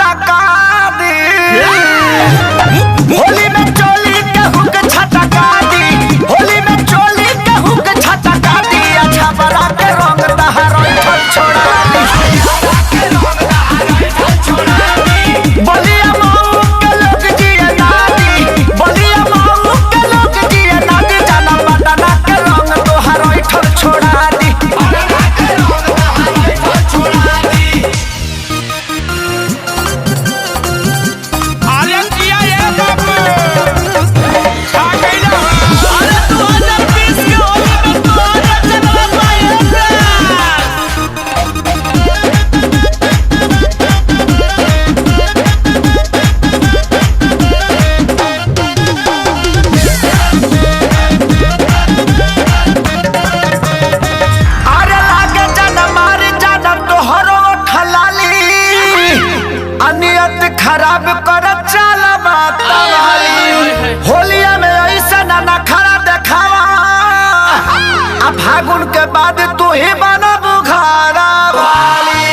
हटका दी, होली में चोली के हुक छटका दी, होली में चोली के हुक छटका दी। अच्छा बड़ा के रंग दहरोई छोड़ा दी, बलिया माऊ के लोग जिए नादी, बलिया माऊ के लोग जिए नादी। जाना बदना के रंग तोहरोई छोड़ा दी। खराब कर चल होलिया में ऐसा ना खड़ा देखावा। अब फागुन के बाद तू ही बना बुखारा वाली।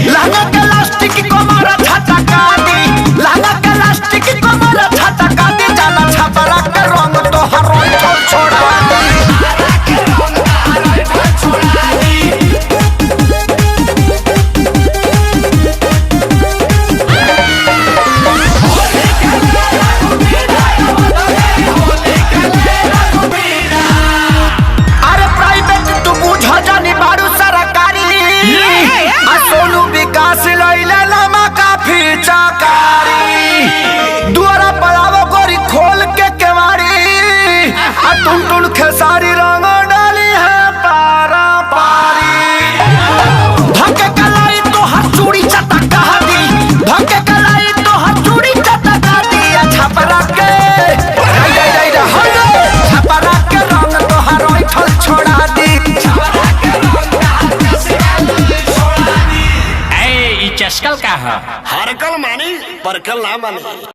लहंगा के लास्टिक को मारा छटका दी, लहंगा के लास्टिक को मारा छटका दी। जाना छपरा के रंग तो हर छोड़ा दी। दुआरा पड़ावो गोरी खोल के केवाड़ी, टुन खेसारी रंग डाली है पारा पारी। धक्के कलाई तो हर चूड़ी चटका दी, धक्के कलाई तो हर चूड़ी चटका दी। छपरा के छपरा के रंग तो हर छोड़ा दी। चस्कल का है हरकल मानी परकल ना मानी।